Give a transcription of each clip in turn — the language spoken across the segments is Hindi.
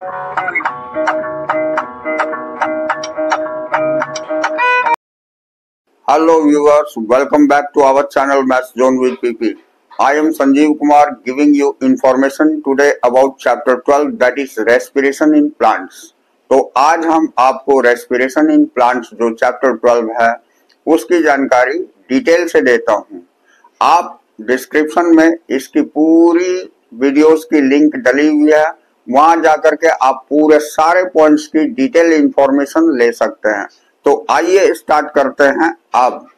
Hello viewers, welcome back to our channel Maths Zone with PP. I am Sanjeev Kumar giving you information today about chapter 12 that is respiration in plants. तो आज हम आपको respiration in plants जो chapter 12 है उसकी जानकारी डिटेल से देता हूँ। आप डिस्क्रिप्शन में इसकी पूरी वीडियोस की लिंक डली हुई है, वहां जाकर के आप पूरे सारे पॉइंट्स की डिटेल इंफॉर्मेशन ले सकते हैं। तो आइए स्टार्ट करते हैं। अब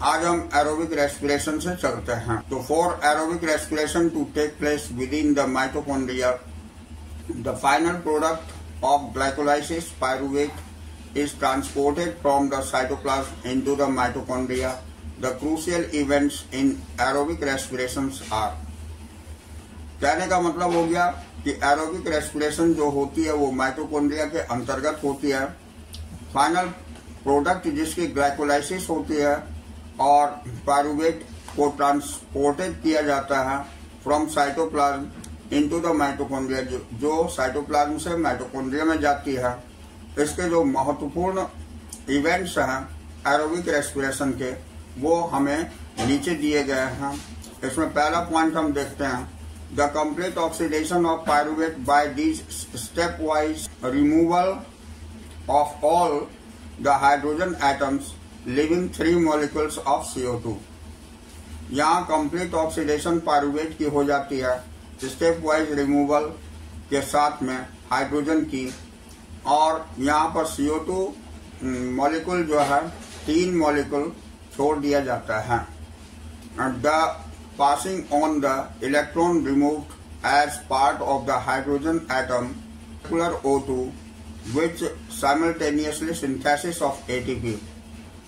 आज हम एरोबिक रेस्पिरेशन से चलते हैं। तो for aerobic respiration to take place within the mitochondria, the final product of glycolysis pyruvate is transported from the cytoplasm into the mitochondria. The crucial events in aerobic respiration are. कहने का मतलब हो गया कि एरोबिक रेस्पिरेशन जो होती है वो माइटोकॉन्ड्रिया के अंतर्गत होती है। फाइनल प्रोडक्ट जिसकी ग्लाइकोलाइसिस होती है और पायरुवेट को ट्रांसपोर्टेड किया जाता है from cytoplasm into the mitochondria, जो साइटोप्लाज्म से माइटोकॉन्ड्रिया में जाती है। इसके जो महत्वपूर्ण इवेंट्स हैं एरोबिक रेस्पिरेशन के वो हमें नीचे दिए गए हैं। इसमें पहला पॉइंट हम देखते हैं, the complete oxidation of pyruvate by this step wise removal of all the hydrogen atoms leaving 3 molecules of CO2। यहाँ कंप्लीट ऑक्सीडेशन पायरुवेट की हो जाती है स्टेप वाइज रिमूवल के साथ में हाइड्रोजन की, और यहाँ पर CO2 मॉलिक्यूल जो है 3 मॉलिक्यूल छोड़ दिया जाता है। The passing on the electron removed as part of the hydrogen atom O2 which simultaneously synthesis of ATP।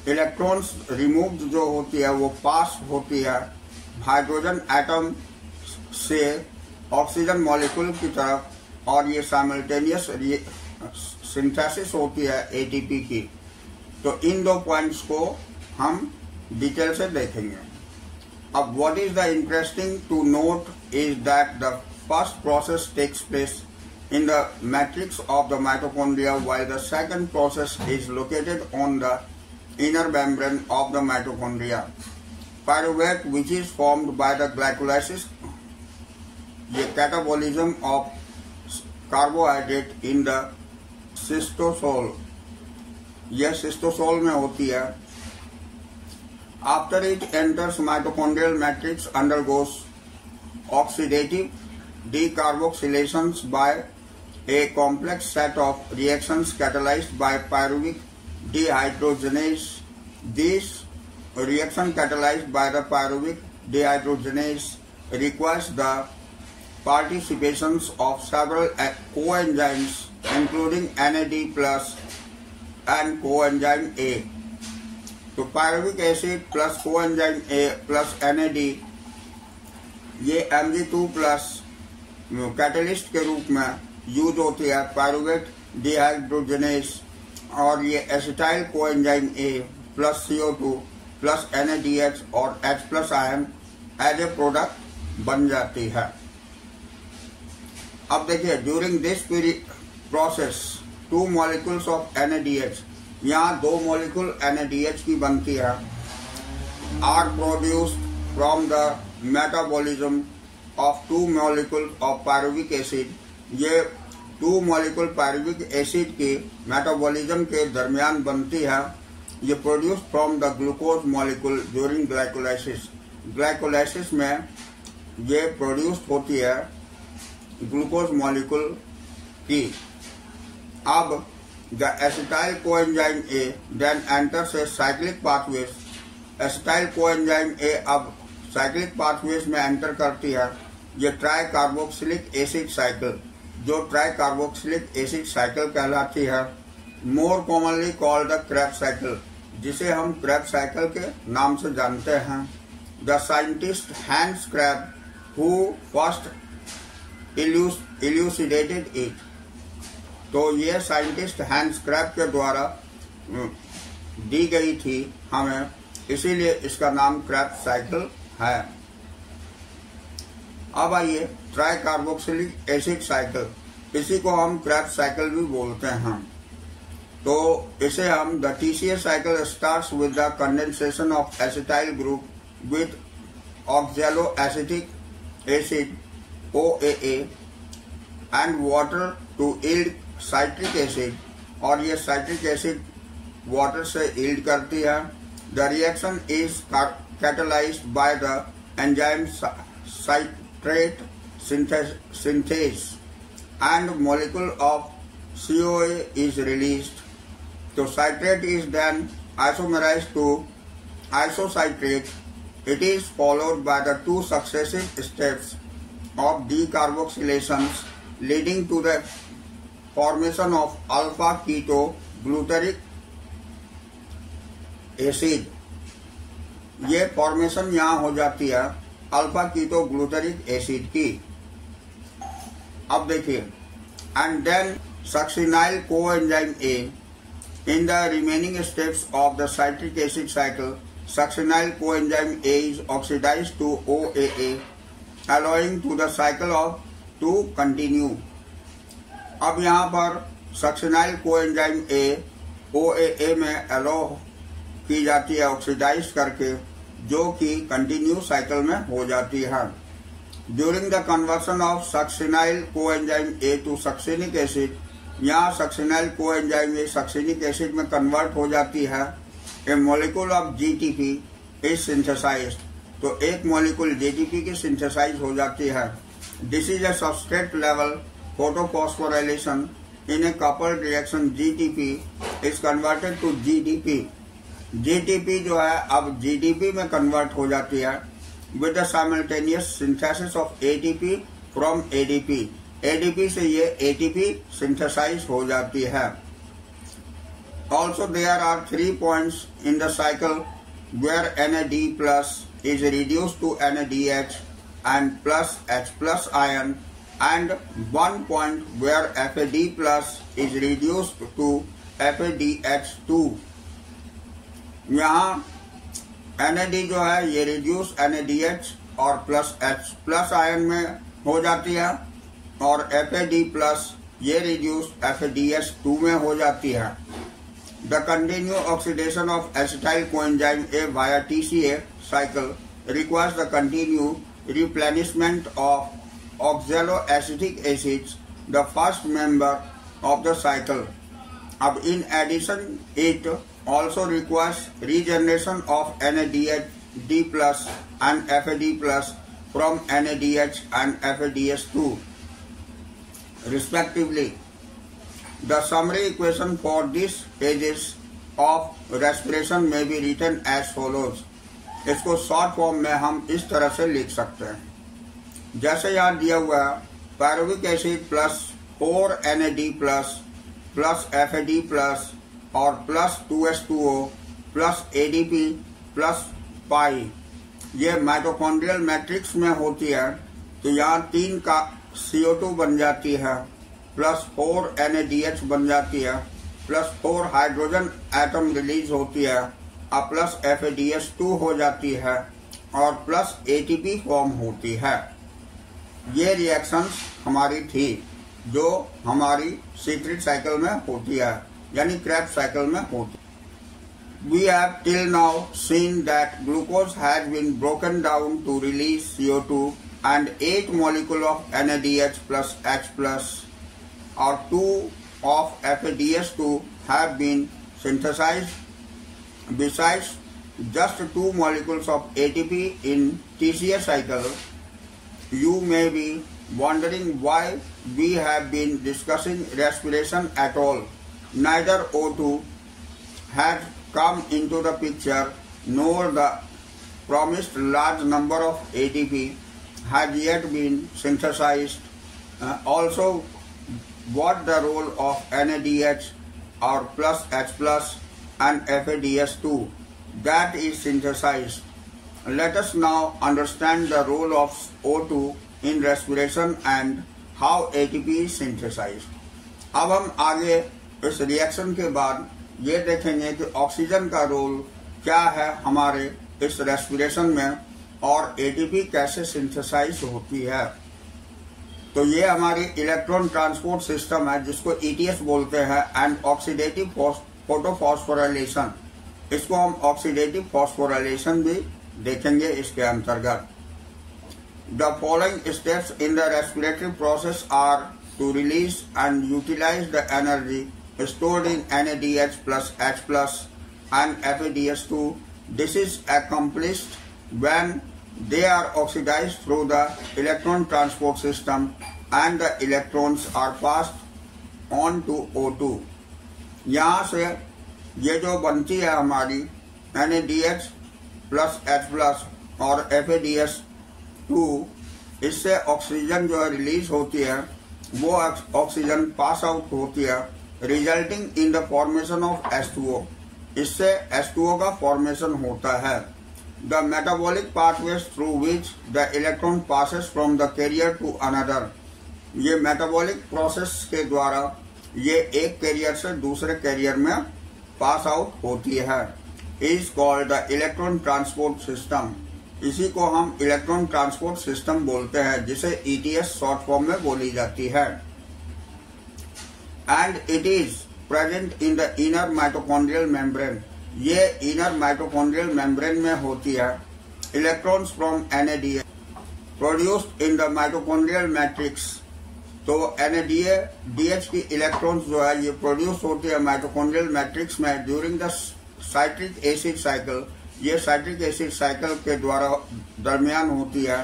Electrons removed जो होती है वो पास होती है हाइड्रोजन एटम से ऑक्सीजन मॉलिक्यूल की तरफ, और ये साइमल्टेनियस सिंथेसिस होती है ATP की। तो इन दो पॉइंट्स को हम डिटेल से देखेंगे। अब what is the interesting to note is that the first process takes place in the matrix of the mitochondria, while the second process is located on the inner membrane of the mitochondria। Pyruvate, which is formed by the glycolysis, ये catabolism of carbohydrate in the cystosol, यह cystosol में होती है। After it enters mitochondrial matrix, undergoes oxidative decarboxylations by a complex set of reactions catalyzed by pyruvic dehydrogenase। This reaction catalyzed by the pyruvic dehydrogenase requires the participation of several coenzymes including NAD+ and coenzyme A। तो pyruvic acid plus coenzyme A plus NAD ये Mg2+ कैटलिस्ट के रूप में यूज होती है पायरुवेट डिहाइड्रोजनेस, और ये acetyl coenzyme A plus CO2 plus NADH और H+ ion as a product बन जाती है। अब देखिए, during this process 2 molecules of NADH, यहाँ 2 मॉलिक्यूल NADH की बनती है, are produced from the metabolism of 2 molecule of pyruvic acid. ये 2 मॉलिक्यूल पायरुविक एसिड के मेटाबॉलिज्म के दरमियान बनती है। ये produce from the glucose molecule during glycolysis. Glycolysis में ये प्रोड्यूस होती है ग्लूकोज मॉलिक्यूल की। अब the acetyl coenzyme A then enters a cyclic pathways. Acetyl coenzyme A अब साइक्लिक पाथवेज में एंटर करती है। ये ट्राई कार्बोक्सिलिक एसिड साइकिल, जो ट्राई कार्बोक्सिलिक एसिड साइकिल कहलाती है, more commonly called the Krebs cycle, जिसे हम क्रेब्स साइकिल के नाम से जानते हैं। The scientist Hans Krebs who first elucidated it. तो ये साइंटिस्ट हैंस क्रैब के द्वारा दी गई थी हमें, इसीलिए इसका नाम क्रेब्स साइकिल है। अब आइए ट्राई कार्बोक्सिलिक एसिड साइकिल। इसी को हम क्रेब्स साइकिल भी बोलते हैं। तो इसे हम the TCA cycle starts with the condensation of acetyl group with oxaloacetic acid OAA and water to yield citric acid, और ये साइट्रिक एसिड वाटर से यील्ड करती है। The reaction is catalysed by the enzyme citrate synthase and molecule of CoA is released. So citrate is then isomerized to isocitrate. It is followed by the two successive steps of decarboxylations leading to the formation of alpha ketoglutaric acid. ये फॉर्मेशन यहाँ हो जाती है अल्फा कीटोग्लूटरिक एसिड की। अब देखिए, and then succinyl coenzyme A in the remaining steps of the citric acid cycle, succinyl coenzyme A is oxidised to OAA allowing to the cycle of to continue. अब यहाँ पर सक्सिनाइल कोएंजाइम ए OAA में अलो की जाती है ऑक्सीडाइज करके, जो कि कंटिन्यू साइकिल में हो जाती है। During the conversion of succinyl coenzyme A to succinic acid, यहाँ succinyl coenzyme A succinic acid में कन्वर्ट हो जाती है। A molecule of GTP is synthesised, तो एक मॉलिक्यूल GTP की सिंथेसाइज हो जाती है। This is a substrate level photophosphorylation in a coupled reaction GTP is converted to GDP। GTP जो है अब GDP में कन्वर्ट हो जाती है with the simultaneous synthesis of ATP from ADP। ADP से ये ATP सिंथेसाइज हो जाती है। Also there are 3 points in the cycle where NAD plus is reduced to NADH and plus H plus ion, and 1 point where FAD plus is reduced to FADH2। यहाँ NAD जो है ये रिड्यूस NADH और प्लस H प्लस आयन में हो जाती है, और FAD प्लस ये रिड्यूस FADH2 में हो जाती है। The continue oxidation of acetyl coenzyme A via TCA cycle requires the continued replenishment of oxaloacetic acids, the first member of the cycle. अब in addition, it also requires regeneration of NADH plus and FAD plus from NADH and FADH2 respectively. The summary equation for these stages of respiration may be written as follows. इसको शॉर्ट फॉर्म में हम इस तरह से लिख सकते हैं, जैसे यहाँ दिया हुआ है, pyruvic acid plus 4 NAD plus FAD plus और plus 2H2O plus ADP plus pi, ये माइटोकॉन्ड्रियल मैट्रिक्स में होती है। तो यहाँ 3 का CO2 बन जाती है, प्लस 4 NADH बन जाती है, प्लस 4 हाइड्रोजन एटम रिलीज होती है, अब प्लस FADH2 हो जाती है और प्लस ATP फॉर्म होती है। ये रिएक्शंस हमारी थी जो हमारी सीक्रेट साइकिल में होती है, यानी क्रेब्स साइकिल में होती है। We have till now seen that glucose has been broken down to release CO2 and 8 molecules of NADH plus H plus or 2 of FADH2 have been synthesized. Besides just 2 molecules of ATP in TCA cycle, you may be wondering why we have been discussing respiration at all. Neither O2 had come into the picture, nor the promised large number of ATP had yet been synthesized. Also, what the role of NADH or plus H plus and FADH2 that is synthesized. Let us now understand the role of O2 in respiration and how ATP is synthesized. अब हम आगे इस रिएक्शन के बाद ये देखेंगे कि ऑक्सीजन का रोल क्या है हमारे इस रेस्पिरेशन में और ATP कैसे सिंथेसाइज होती है। तो ये हमारी इलेक्ट्रॉन ट्रांसपोर्ट सिस्टम है जिसको ETS बोलते हैं, एंड ऑक्सीडेटिव फोटोफॉस्फोराइलेशन, इसको हम ऑक्सीडेटिव फॉस्फोराइलेशन भी देखेंगे इसके अंतर्गत। The following steps in the respiratory process are to release and utilise the energy stored in NADH plus H plus and FADS2. This is accomplished when they are oxidized through the electron transport system and the electrons are passed on to O2. यहाँ से ये जो बनती है हमारी NADH plus H plus और FADS2, इससे ऑक्सीजन जो है रिलीज होती है, वो ऑक्सीजन पास आउट होती है, resulting in the formation of H2O। इससे H2O का फॉर्मेशन होता है। The metabolic pathways through which the electron passes from the carrier to another, ये मेटाबॉलिक प्रोसेस के द्वारा ये एक कैरियर से दूसरे कैरियर में पास आउट होती है, is called the electron transport system. इसी को हम इलेक्ट्रॉन ट्रांसपोर्ट सिस्टम बोलते हैं, जिसे ETS शॉर्ट फॉर्म में बोली जाती है। And it is present in the inner mitochondrial membrane, ये inner mitochondrial membrane में होती है। Electrons from NADH produced in the mitochondrial matrix, तो NADH की इलेक्ट्रॉन्स जो है ये प्रोड्यूस होती है माइटोकॉन्ड्रियल मैट्रिक्स में during the citric acid cycle, ये साइट्रिक एसिड साइकिल के द्वारा दरमियान होती है।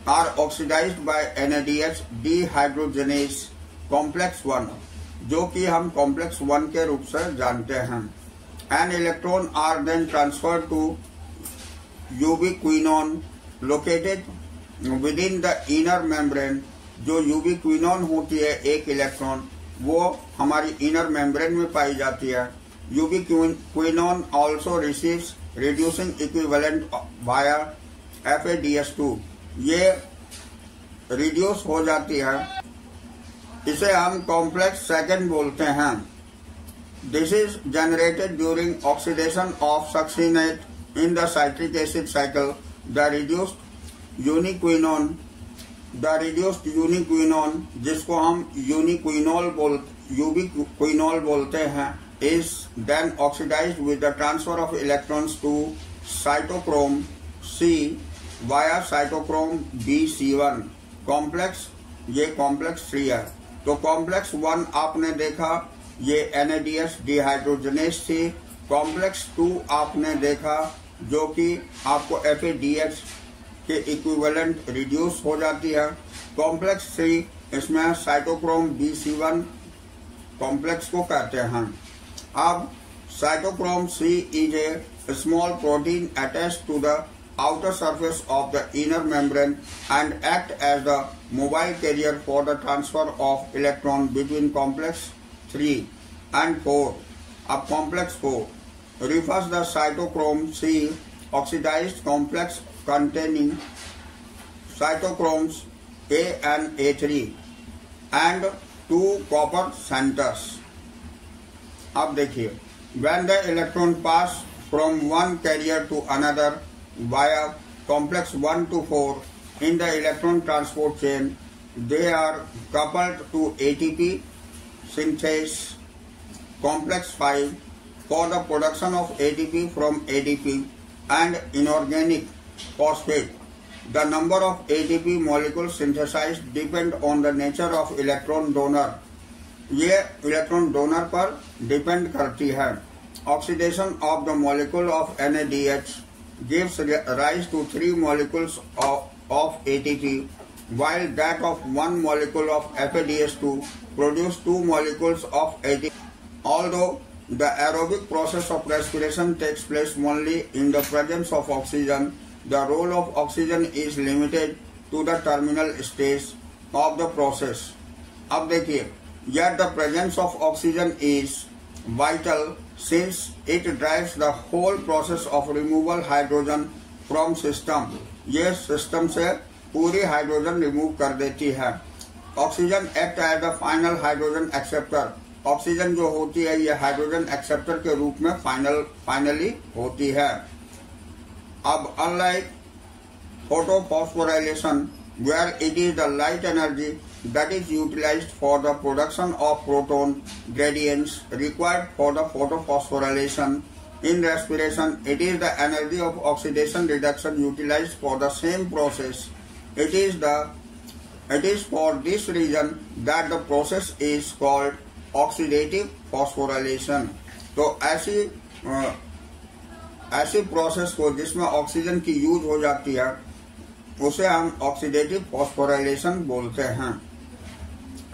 Are oxidised by NADH dehydrogenase complex 1, जो कि हम कॉम्प्लेक्स 1 के रूप से जानते हैं। An electron are then transfer to ubiquinone located within the inner membrane. जो यूबिक्विनोन होती है एक इलेक्ट्रॉन, वो हमारी इनर मेम्ब्रेन में पाई जाती है। यूबिक्विनोन also receives reducing equivalent via FADS2, ये रिड्यूस हो जाती है, इसे हम कॉम्प्लेक्स सेकेंड बोलते हैं। This is generated during oxidation of succinate in the citric acid cycle. The reduced ubiquinone, जिसको हम यूबिक्विनोल बोलते हैं, is then oxidised with the transfer of electrons to cytochrome C via cytochrome BC1 complex, ये कॉम्प्लेक्स 3 है। तो कॉम्प्लेक्स 1 आपने देखा, ये NADH डिहाइड्रोजनेज थी। कॉम्प्लेक्स 2 आपने देखा, जो कि आपको FADH के इक्विवेलेंट रिड्यूस हो जाती है। कॉम्प्लेक्स 3, इसमें साइटोक्रोम BC1 कॉम्प्लेक्स को कहते हैं। अब cytochrome C is a small protein attached to the outer surface of the inner membrane and act as the mobile carrier for the transfer of electron between complex 3 and 4. Ab complex 4 refers the cytochrome C oxidized complex containing cytochromes A and A3 and 2 copper centers. अब देखिए, when the electron pass from one carrier to another via complex 1 to 4 in the electron transport chain, they are coupled to ATP synthase complex 5 for the production of ATP from ADP and inorganic phosphate. The number of ATP molecules synthesized depend on the nature of electron donor. ये इलेक्ट्रॉन डोनर पर डिपेंड करती है। Oxidation of the molecule of NADH gives rise to 3 molecules of ATP, while that of 1 molecule of FADS2 produce 2 molecules of ATP. Although the aerobic process of respiration takes place only in the presence of oxygen, the role of oxygen is limited to the terminal stage of the process. अब देखिए, yet the presence of oxygen is vital since it drives the whole process of removal hydrogen from system. ये सिस्टम से पूरी हाइड्रोजन रिमूव कर देती है। Oxygen act as the final hydrogen acceptor. Oxygen जो होती है ये हाइड्रोजन एक्सेप्टर के रूप में फाइनली होती है। अब unlike photophosphorilation, where it is the light energy that is utilized for the production of proton gradients required for the photophosphorylation. In respiration, it is the energy of oxidation reduction utilized for the same process. It is for this reason that the process is called oxidative phosphorylation. तो ऐसी प्रोसेस को जिसमें ऑक्सीजन की यूज हो जाती है उसे हम ऑक्सीडेटिव फॉस्फोराइलेशन बोलते हैं.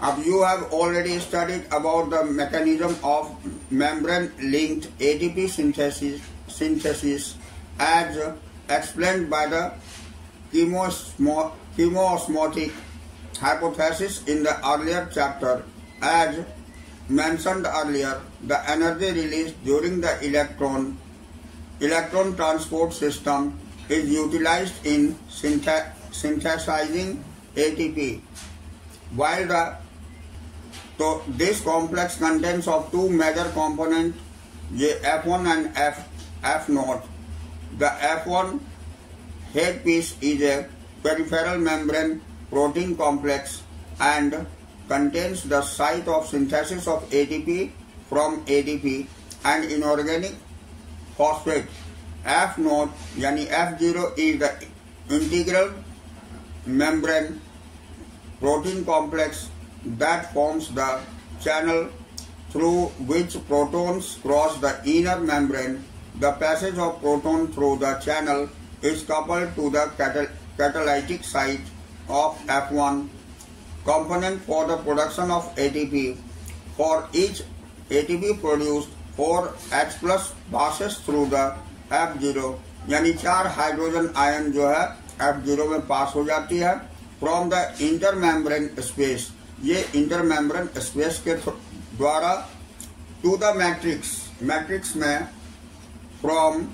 अब you have already studied about the mechanism of membrane-linked ATP synthesis as explained by the chemoosmotic hypothesis in the earlier chapter. As mentioned earlier, the energy released during the electron transport system is utilized in synthesizing ATP. This complex contains of two major components, F1 and F0. The F1 headpiece is a peripheral membrane protein complex and contains the site of synthesis of ATP from ADP and inorganic phosphate. F0 यानी F0 is the integral membrane protein complex that forms the channel through which protons cross the inner membrane. The passage of proton through the channel is coupled to the catalytic site of F1 component for the production of ATP. For each ATP produced, 4H plus passes through the F0 यानी 4 हाइड्रोजन आयन जो है F0 में पास हो जाती है फ्रॉम द इंटरमेम्ब्रेन स्पेस. ये इंटरमेम्ब्रेन स्पेस के द्वारा टू द मैट्रिक्स में from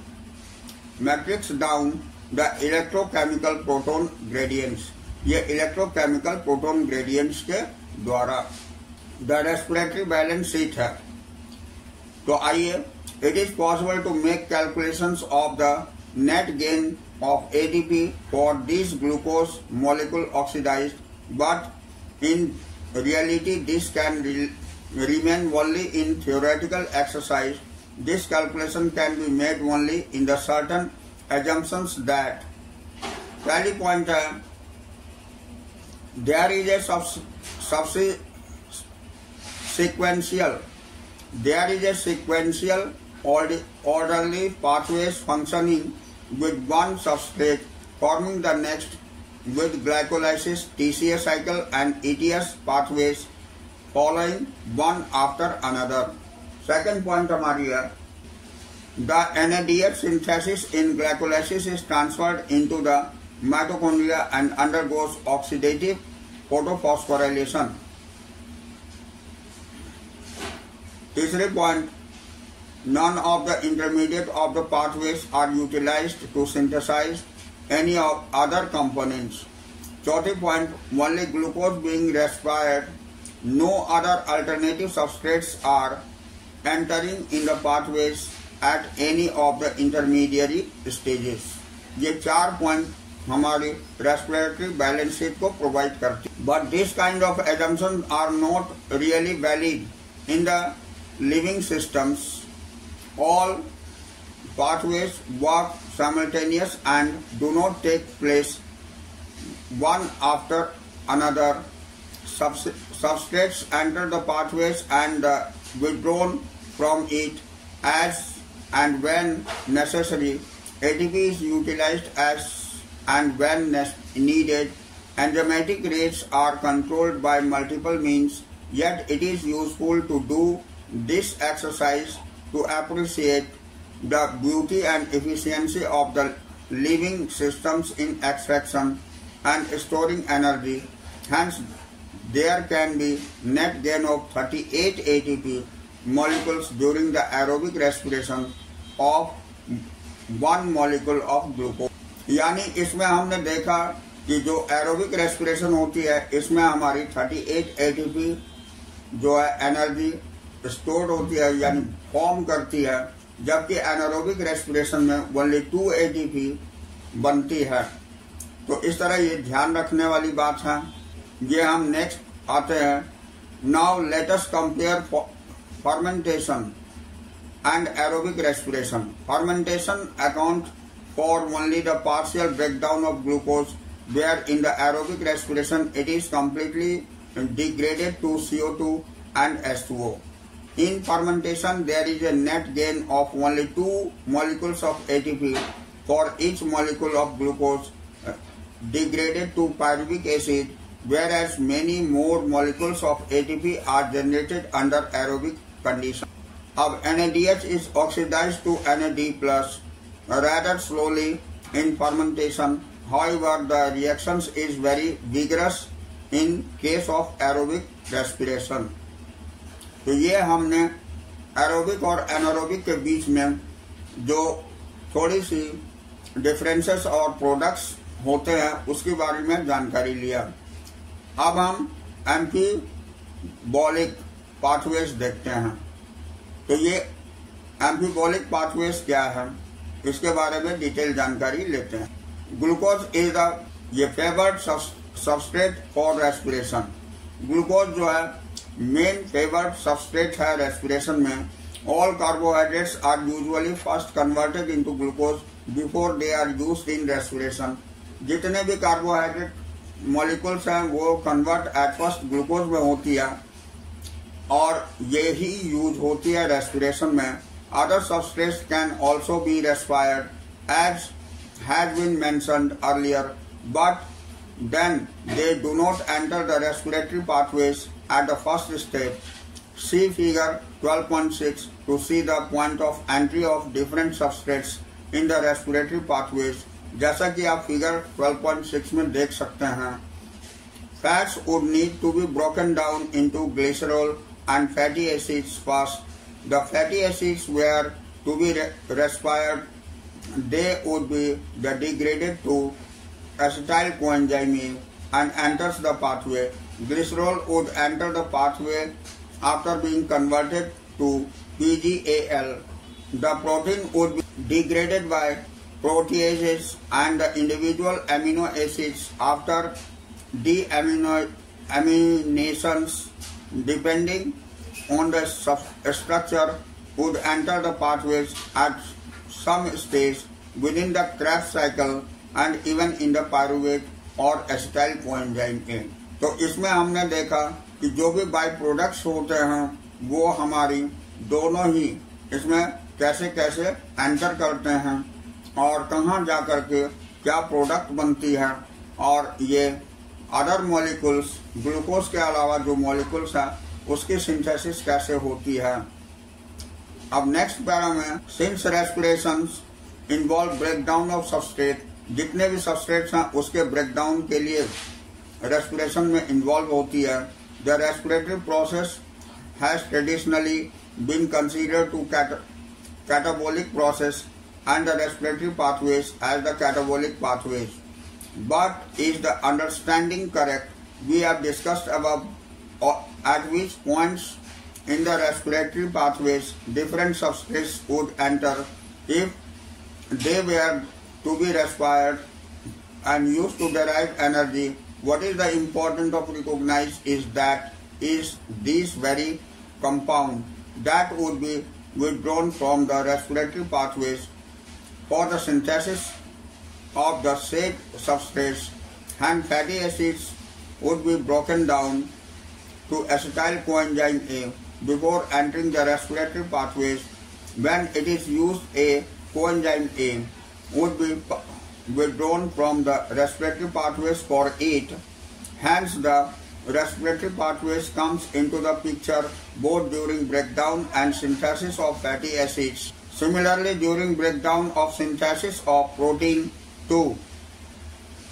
matrix down the electrochemical proton gradients. ये इलेक्ट्रोकेमिकल प्रोटोन ग्रेडियंट्स के द्वारा द रेस्पिरेटरी बैलेंस शीट है. तो आइए, it is possible to make calculations of the net gain of ATP for this glucose molecule oxidized, but in reality this can remain only in theoretical exercise. This calculation can be made only in the certain assumptions that पहली point है, there is a sequential orderly pathways functioning with one substrate forming the next with glycolysis, TCA cycle and ETS pathways following one after another. Second point हमारी है, the NADH synthesis in glycolysis is transferred into the mitochondria and undergoes oxidative photophosphorylation. तीसरे point, none of the intermediate of the pathways are utilized to synthesize any of other components. चौथे point, only glucose being respired, no other alternative substrates are entering in the pathways at any of the intermediary stages. ये 4 point हमारी respiratory balance sheet को provide करती. But this kind of assumptions are not really valid in the living systems. All pathways work simultaneous and do not take place one after another. Substrates enter the pathways and withdrawn from it as and when necessary. ATP is utilized as and when needed. Enzymatic rates are controlled by multiple means, yet it is useful to do this exercise to appreciate the beauty and efficiency of the living systems in extraction and storing energy. Hence, there can be net gain of 38 ATP molecules during the aerobic respiration of 1 molecule of glucose. यानी इसमें हमने देखा कि जो एरोबिक रेस्पिरेशन होती है इसमें हमारी 38 ATP जो है एनर्जी स्टोर होती है यानी फॉर्म करती है, जबकि एनारोबिक रेस्पिरेशन में ओनली 2 ATP बनती है. तो इस तरह ये ध्यान रखने वाली बात है. ये हम नेक्स्ट आते हैं. Now let us compare fermentation and aerobic respiration. Fermentation accounts for only the partial breakdown of glucose, where in the aerobic respiration it is completely degraded to CO2 and H2O. In fermentation, there is a net gain of only 2 molecules of ATP for each molecule of glucose degraded to pyruvic acid, whereas many more molecules of ATP are generated under aerobic conditions. अब NADH is oxidized to NAD plus rather slowly in fermentation. However, the reactions is very vigorous in case of aerobic respiration. तो ये हमने एरोबिक और एनारोबिक के बीच में जो थोड़ी सी डिफरेंसेस और प्रोडक्ट्स होते हैं उसके बारे में जानकारी लिया. अब हम एम्फीबॉलिक पाथवेज देखते हैं. तो ये एम्फीबॉलिक पाथवेज क्या है इसके बारे में डिटेल जानकारी लेते हैं. ग्लूकोज इज ये favoured substrate for respiration. Glucose जो है मेन फेवर्ड सबस्ट्रेट है रेस्पिरेशन में. All carbohydrates are usually first converted into glucose before they are used in respiration. जितने भी कार्बोहाइड्रेट मॉलिक्यूल्स हैं वो कन्वर्ट एट फर्स्ट ग्लूकोज में होती है और ये ही यूज होती है रेस्पिरेशन में. Other substrates can also be respired as has been mentioned earlier, but then they do not enter the respiratory pathways at the first step. See figure 12.6 to see the point of entry of different substrates in the respiratory pathways. जैसा कि आप फिगर 12.6 में देख सकते हैं. Fats would need to be broken down into glycerol and fatty acids first. The fatty acids were to be respired. They would be degraded to acetyl coenzyme and enters the pathway. Glycerol would enter the pathway after being converted to PGAL. The protein would be degraded by proteases and the individual amino acids after deaminations, depending on the structure, would enter the pathways at some stage within the Krebs cycle and even in the pyruvate और एसिटाइल कोएंजाइम ए. तो इसमें हमने देखा कि जो भी बाई प्रोडक्ट्स होते हैं वो हमारी दोनों ही इसमें कैसे कैसे एंटर करते हैं और कहाँ जा करके क्या प्रोडक्ट बनती है और ये अदर मॉलिक्यूल्स ग्लूकोज के अलावा जो मॉलिक्यूल्स है उसकी सिंथेसिस कैसे होती है. अब नेक्स्ट पैरा में since respirations involve breakdown of substrate. जितने भी सबस्ट्रेट्स हैं उसके ब्रेकडाउन के लिए रेस्पिरेशन में इन्वॉल्व होती है. The respiratory process has traditionally been considered to catabolic process and the respiratory pathways as the catabolic pathways. But is the understanding correct? We have discussed above at which points in the respiratory pathways different substrates would enter if they were to be respired and used to derive energy. What is the important of recognize is that is these very compound that would be withdrawn from the respiratory pathways for the synthesis of the said substrates, and fatty acids would be broken down to acetyl coenzyme A before entering the respiratory pathways. When it is used, a coenzyme A would be withdrawn from the respiratory pathways for it. Hence, the respiratory pathways comes into the picture both during breakdown and synthesis of fatty acids. Similarly, during breakdown of synthesis of protein 2,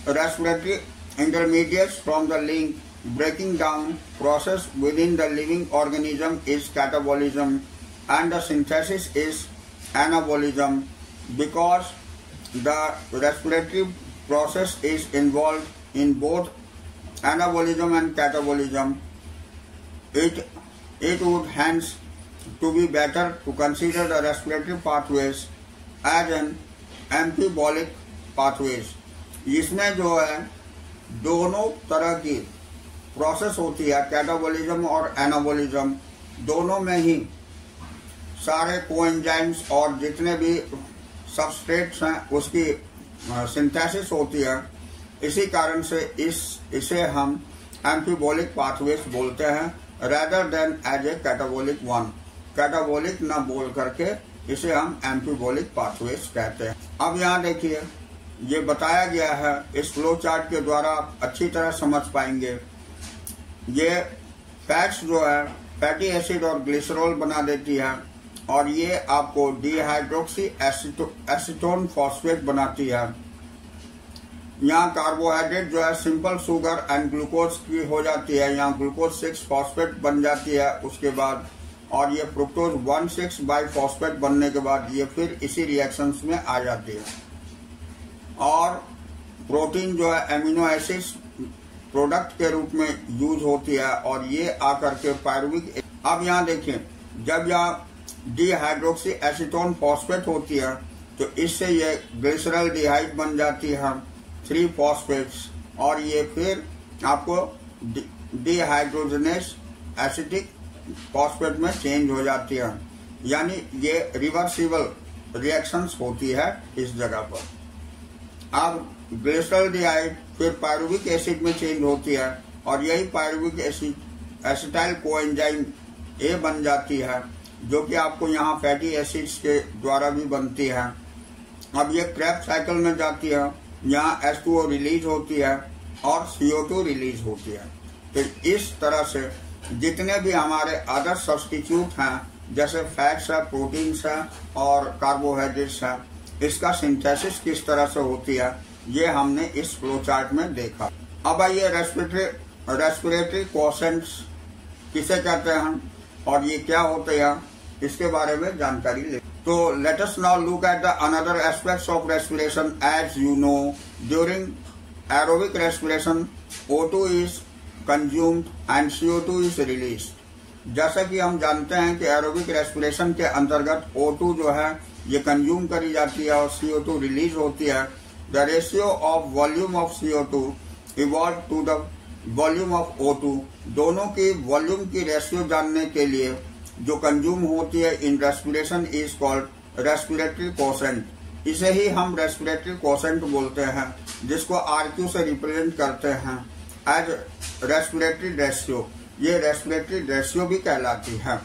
respiratory intermediates from the link breaking down process within the living organism is catabolism and the synthesis is anabolism. Because the respiratory process is involved in both anabolism and catabolism, it would hence to be better to consider the respiratory pathways as an amphibolic pathways. इसमें जो है दोनों तरह की प्रोसेस होती है कैटाबॉलिज्म और एनाबॉलिज्म, दोनों में ही सारे कोएंजाइम्स और जितने भी सबस्ट्रेट्स हैं उसकी सिंथेसिस होती है। इसी कारण से इसे हम एम्फीबॉलिक पाथवेज बोलते हैं rather than as a catabolic one. Catabolic न बोल करके इसे हम एम्फीबॉलिक पाथवेज कहते हैं। अब यहाँ देखिए, ये बताया गया है, इस फ्लो चार्ट के द्वारा आप अच्छी तरह समझ पाएंगे। ये फैट्स जो है फैटी एसिड और ग्लिसरॉल बना देती है और ये आपको डिहाइड्रोक्सी एसीटोन फॉस्फेट बनाती है। यहाँ कार्बोहाइड्रेट जो है सिंपल शुगर एंड ग्लूकोज की हो जाती है, यहाँ ग्लूकोज 6 फॉस्फेट बन जाती है उसके बाद, और ये फ्रुक्टोज 1,6 बाइफॉस्फेट बनने के बाद ये फिर इसी रिएक्शंस में आ जाती है। और प्रोटीन जो है एमिनो एसिड्स प्रोडक्ट के रूप में यूज होती है और ये आकर के पायरुविक। अब यहाँ देखिए, जब यहाँ डिहाइड्रोक्सी एसीटोन फॉस्फेट होती है तो इससे ये ग्लिसरल डिहाइड बन जाती है 3 फॉस्फेट्स, और ये फिर आपको डिहाइड्रोजनेस एसिटिक फॉस्फेट में चेंज हो जाती है। यानी ये रिवर्सिबल रिएक्शंस होती है इस जगह पर। अब ग्लिसरल डिहाइड फिर पायरुविक एसिड में चेंज होती है और यही pyruvic acid acetyl coenzyme A बन जाती है, जो कि आपको यहाँ फैटी एसिड्स के द्वारा भी बनती है। अब ये क्रेब्स साइकिल में जाती है, यहाँ H2O रिलीज होती है और CO2 रिलीज होती है। तो इस तरह से जितने भी हमारे अदर सब्स्टिट्यूट हैं जैसे फैट्स है, प्रोटीन्स है और कार्बोहाइड्रेट्स है, इसका सिंथेसिस किस तरह से होती है ये हमने इस फ्लो चार्ट में देखा। अब आइए रेस्पिरेटरी क्वोशेंट्स किसे कहते हैं और ये क्या होते हैं इसके बारे में जानकारी ले। तो let us now look at the another aspects of respiration. As you know, during aerobic respiration O2 is consumed and CO2 is released. जैसा कि हम जानते हैं कि एरोबिक रेस्पिरेशन के अंतर्गत O2 जो है ये कंज्यूम करी जाती है और CO2 रिलीज होती है। The ratio of volume of CO2 evolve to the volume of O2। दोनों की वॉल्यूम की रेशियो जानने के लिए जो कंज्यूम होती है in respiration is called respiratory quotient. इसे ही हम रेस्पिरेटरी क्वोशेंट बोलते हैं, जिसको RQ से रिप्रेजेंट करते हैं एज रेस्पिरेटरी रेशियो। ये रेस्पिरेटरी रेशियो भी कहलाती है।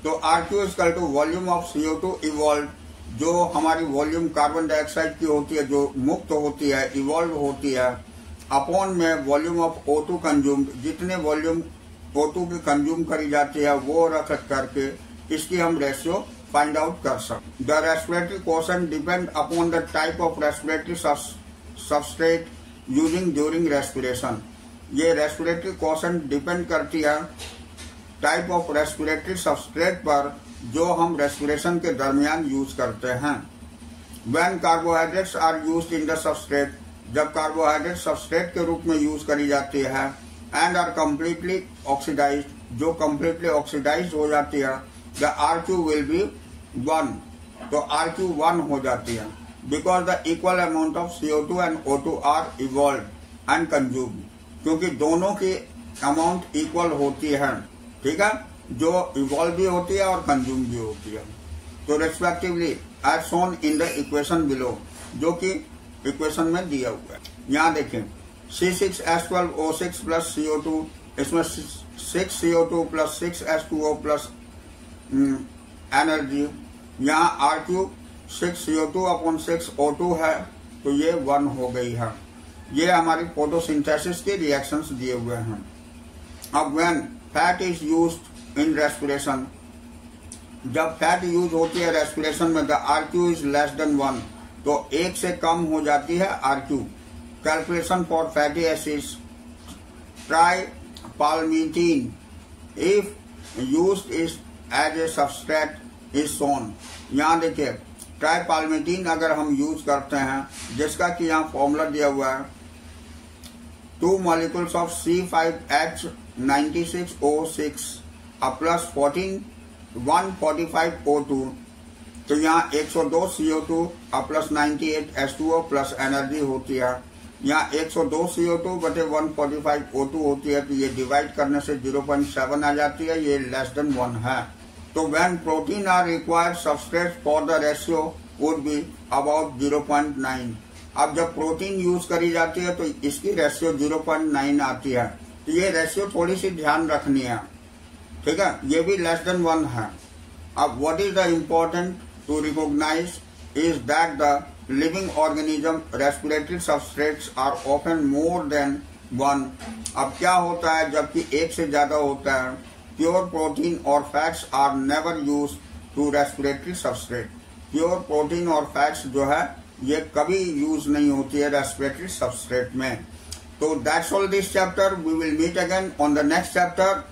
तो RQ equal to volume of CO2 evolve, जो हमारी वॉल्यूम कार्बन डाइऑक्साइड की होती है जो मुक्त होती है, इवॉल्व होती है, अपॉन में वॉल्यूम ऑफ O2 कंज्यूम्ड, जितने वॉल्यूम O2 की कंज्यूम करी जाती है वो रख करके इसकी हम रेशियो फाइंड आउट कर सकते। The respiratory quotient depend upon the type of respiratory substrate using during respiration. ये रेस्पिरेटरी क्वोशेंट डिपेंड करती है टाइप ऑफ रेस्पिरेटरी सबस्ट्रेट पर जो हम रेस्पिरेशन के दरमियान यूज करते हैं। When carbohydrates are used in the substrate, जब कार्बोहाइड्रेट सबस्ट्रेट के रूप में यूज करी जाती है, एंड आर कम्प्लीटली ऑक्सीडाइज्ड, जो कम्प्लीटली ऑक्सीडाइज हो जाती है, द RQ विल बी 1। तो RQ 1 हो जाती है because the equal amount of CO2 and O2 are evolve and consumed, क्योंकि दोनों की अमाउंट इक्वल होती है, ठीक है, जो इवॉल्व भी होती है और कंज्यूम भी होती है। तो respectively as shown in the equation below, जो कि इक्वेशन में दिया हुआ है। यहाँ देखें C6H12O6 प्लस CO2, इसमें 6 CO2 plus 6 H2O plus energy. यहाँ RQ 6 CO2 अपॉन 6 O2 है, तो ये 1 हो गई है। ये हमारी फोटोसिंथेसिस के रिएक्शंस दिए हुए हैं। अब when fat is used in respiration, जब फैट यूज होती है रेस्पिरेशन में, the RQ is less than 1, तो 1 से कम हो जाती है RQ। Calculation for fatty acids, tri palmitin if used is as a substrate is shown. यहाँ देखिए, ट्राई पाल्मिटीन अगर हम यूज करते हैं, जिसका कि यहाँ फॉर्मूला दिया हुआ है 2 molecules of C5H96O6 plus 145 O2, तो यहाँ 102 CO2 plus 98 H2O plus energy होती है। यहाँ 102 CO2 बटे 145 O2 होती है, तो ये डिवाइड करने से 0.7 आ जाती है, ये लेस देन 1 है। तो when protein are required substrate for the ratio would be about 0.9। अब जब प्रोटीन यूज करी जाती है तो इसकी रेशियो 0.9 आती है, तो ये रेशियो थोड़ी सी ध्यान रखनी है, ठीक है, ये भी लेस देन 1 है। अब what is the important to recognise is that the living organism respiratory substrates are often more than 1। अब क्या होता है, जबकि एक से ज्यादा होता है, प्योर प्रोटीन और fats are never use to respiratory substrate. Pure protein और फैट्स जो है ये कभी यूज नहीं होती है रेस्पिरेटरी सबस्ट्रेट में। तो that's all this chapter, we will meet again on the next chapter.